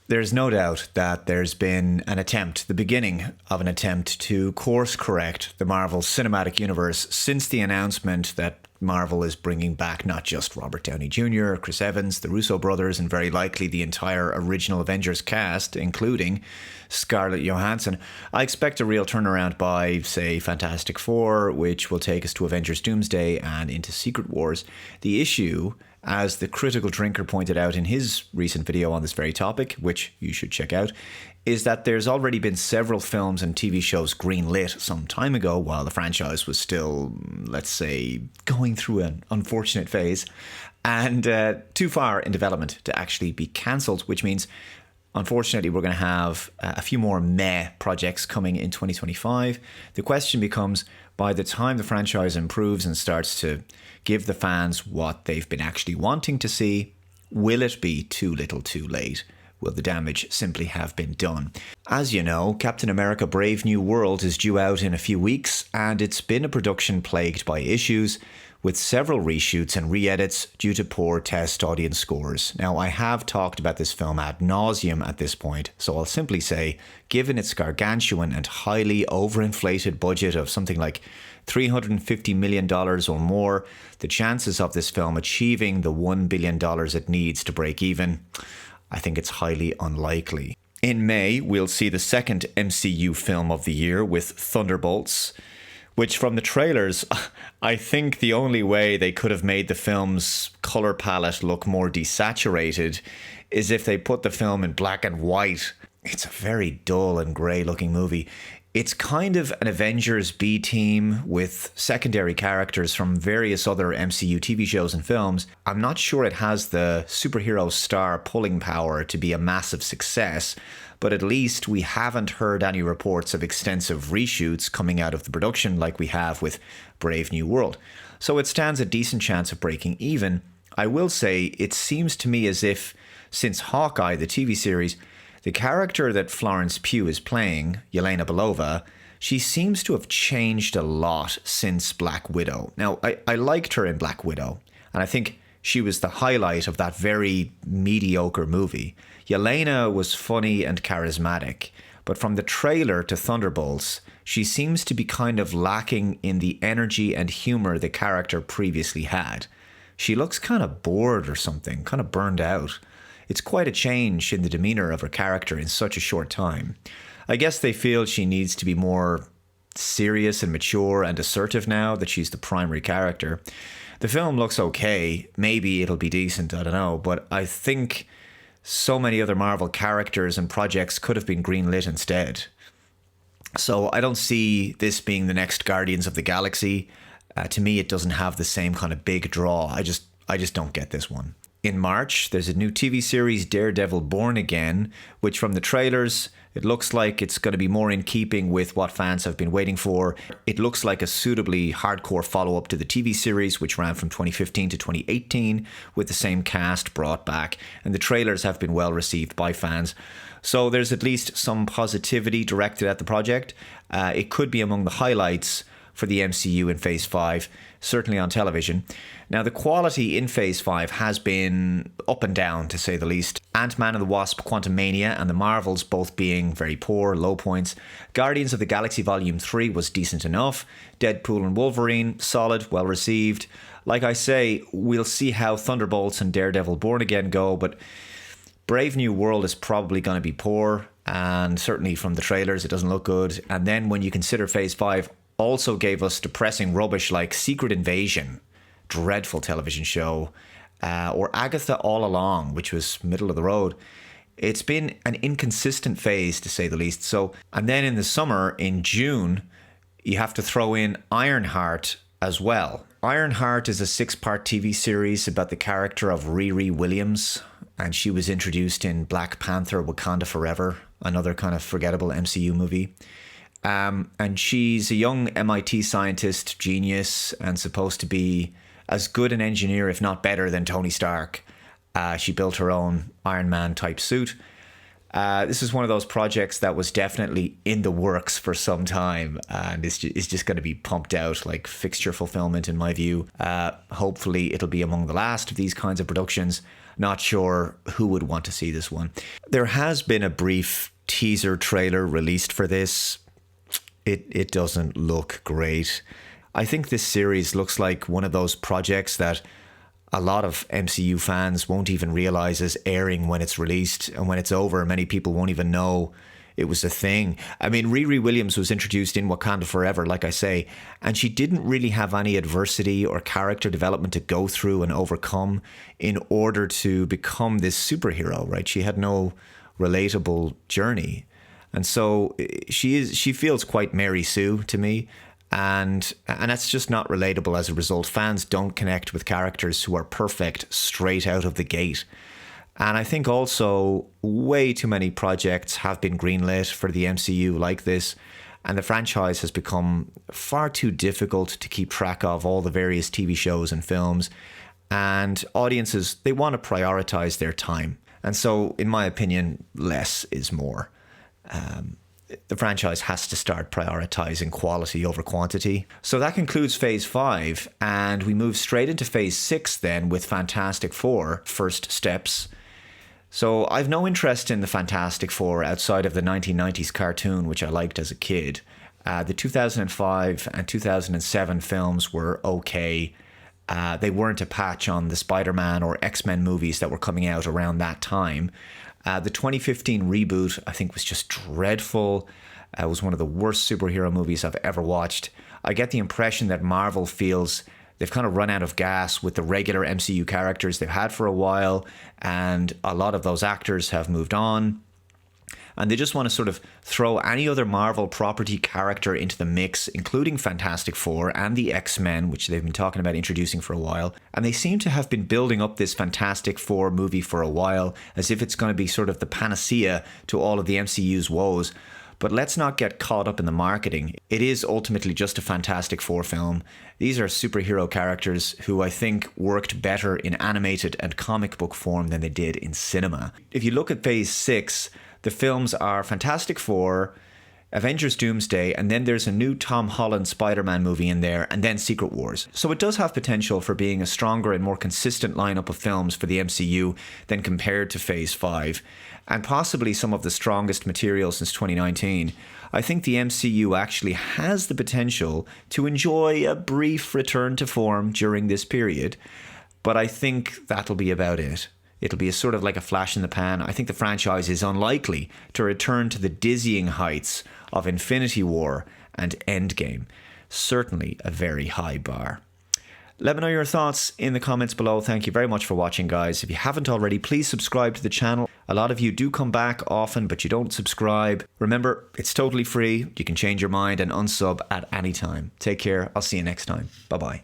There's no doubt that there's been an attempt, the beginning of an attempt to course correct the Marvel Cinematic Universe since the announcement that Marvel is bringing back not just Robert Downey Jr., Chris Evans, the Russo brothers, and very likely the entire original Avengers cast, including Scarlett Johansson. I expect a real turnaround by, say, Fantastic Four, which will take us to Avengers Doomsday and into Secret Wars. The issue, as the Critical Drinker pointed out in his recent video on this very topic, which you should check out, is that there's already been several films and TV shows greenlit some time ago while the franchise was still, let's say, going through an unfortunate phase and too far in development to actually be cancelled, which means, unfortunately, we're going to have a few more meh projects coming in 2025. The question becomes, by the time the franchise improves and starts to give the fans what they've been actually wanting to see, will it be too little too late? Will the damage simply have been done? As you know, Captain America Brave New World is due out in a few weeks, and it's been a production plagued by issues, with several reshoots and re-edits due to poor test audience scores. Now, I have talked about this film ad nauseum at this point, so I'll simply say, given its gargantuan and highly overinflated budget of something like $350 million or more, the chances of this film achieving the $1 billion it needs to break even, I think it's highly unlikely. In May, we'll see the second MCU film of the year with Thunderbolts, which from the trailers, I think the only way they could have made the film's colour palette look more desaturated is if they put the film in black and white. It's a very dull and grey looking movie. It's kind of an Avengers B-team with secondary characters from various other MCU TV shows and films. I'm not sure it has the superhero star pulling power to be a massive success, but at least we haven't heard any reports of extensive reshoots coming out of the production like we have with Brave New World. So it stands a decent chance of breaking even. I will say, it seems to me as if, since Hawkeye, the TV series, the character that Florence Pugh is playing, Yelena Belova, she seems to have changed a lot since Black Widow. Now, I liked her in Black Widow, and I think she was the highlight of that very mediocre movie. Yelena was funny and charismatic, but from the trailer to Thunderbolts, she seems to be kind of lacking in the energy and humor the character previously had. She looks kind of bored or something, kind of burned out. It's quite a change in the demeanor of her character in such a short time. I guess they feel she needs to be more serious and mature and assertive now that she's the primary character. The film looks okay. Maybe it'll be decent, I don't know. But I think so many other Marvel characters and projects could have been greenlit instead. So I don't see this being the next Guardians of the Galaxy. To me, it doesn't have the same kind of big draw. I just don't get this one. In March, there's a new TV series, Daredevil Born Again, which from the trailers, it looks like it's going to be more in keeping with what fans have been waiting for. It looks like a suitably hardcore follow-up to the TV series, which ran from 2015 to 2018, with the same cast brought back, and the trailers have been well received by fans. So there's at least some positivity directed at the project. It could be among the highlights for the MCU in Phase 5, certainly on television. Now, the quality in Phase 5 has been up and down, to say the least. Ant-Man and the Wasp: Quantumania and the Marvels both being very poor, low points. Guardians of the Galaxy Volume 3 was decent enough. Deadpool and Wolverine, solid, well received. Like I say, we'll see how Thunderbolts and Daredevil Born Again go, but Brave New World is probably going to be poor, and certainly from the trailers it doesn't look good. And then when you consider Phase 5 also gave us depressing rubbish like Secret Invasion, dreadful television show, or Agatha All Along, which was middle of the road. It's been an inconsistent phase, to say the least. So, and then in the summer, in June, you have to throw in Ironheart as well. Ironheart is a 6-part TV series about the character of Riri Williams, and she was introduced in Black Panther: Wakanda Forever, another kind of forgettable MCU movie. And she's a young MIT scientist, genius, and supposed to be as good an engineer, if not better, than Tony Stark. She built her own Iron Man type suit. This is one of those projects that was definitely in the works for some time, and it's just going to be pumped out like fixture fulfillment, in my view. Hopefully it'll be among the last of these kinds of productions. Not sure who would want to see this one. There has been a brief teaser trailer released for this. It doesn't look great. I think this series looks like one of those projects that a lot of MCU fans won't even realize is airing when it's released, and when it's over, many people won't even know it was a thing. I mean, Riri Williams was introduced in Wakanda Forever, like I say, and she didn't really have any adversity or character development to go through and overcome in order to become this superhero, right? She had no relatable journey. And so she feels quite Mary Sue to me. And that's just not relatable as a result. Fans don't connect with characters who are perfect straight out of the gate. And I think also way too many projects have been greenlit for the MCU like this, and the franchise has become far too difficult to keep track of all the various TV shows and films, and audiences, they want to prioritize their time. And so, in my opinion, less is more. The franchise has to start prioritizing quality over quantity. So that concludes Phase 5, and we move straight into Phase 6 then with Fantastic Four, First Steps. So I've no interest in the Fantastic Four outside of the 1990s cartoon, which I liked as a kid. The 2005 and 2007 films were okay. They weren't a patch on the Spider-Man or X-Men movies that were coming out around that time. The 2015 reboot, I think, was just dreadful. It was one of the worst superhero movies I've ever watched. I get the impression that Marvel feels they've kind of run out of gas with the regular MCU characters they've had for a while, and a lot of those actors have moved on. And they just want to sort of throw any other Marvel property character into the mix, including Fantastic Four and the X-Men, which they've been talking about introducing for a while. And they seem to have been building up this Fantastic Four movie for a while, as if it's going to be sort of the panacea to all of the MCU's woes. But let's not get caught up in the marketing. It is ultimately just a Fantastic Four film. These are superhero characters who I think worked better in animated and comic book form than they did in cinema. If you look at Phase 6, the films are Fantastic Four, Avengers Doomsday, and then there's a new Tom Holland Spider-Man movie in there, and then Secret Wars. So it does have potential for being a stronger and more consistent lineup of films for the MCU than compared to Phase 5, and possibly some of the strongest material since 2019. I think the MCU actually has the potential to enjoy a brief return to form during this period, but I think that'll be about it. It'll be a sort of like a flash in the pan. I think the franchise is unlikely to return to the dizzying heights of Infinity War and Endgame. Certainly a very high bar. Let me know your thoughts in the comments below. Thank you very much for watching, guys. If you haven't already, please subscribe to the channel. A lot of you do come back often, but you don't subscribe. Remember, it's totally free. You can change your mind and unsub at any time. Take care. I'll see you next time. Bye-bye.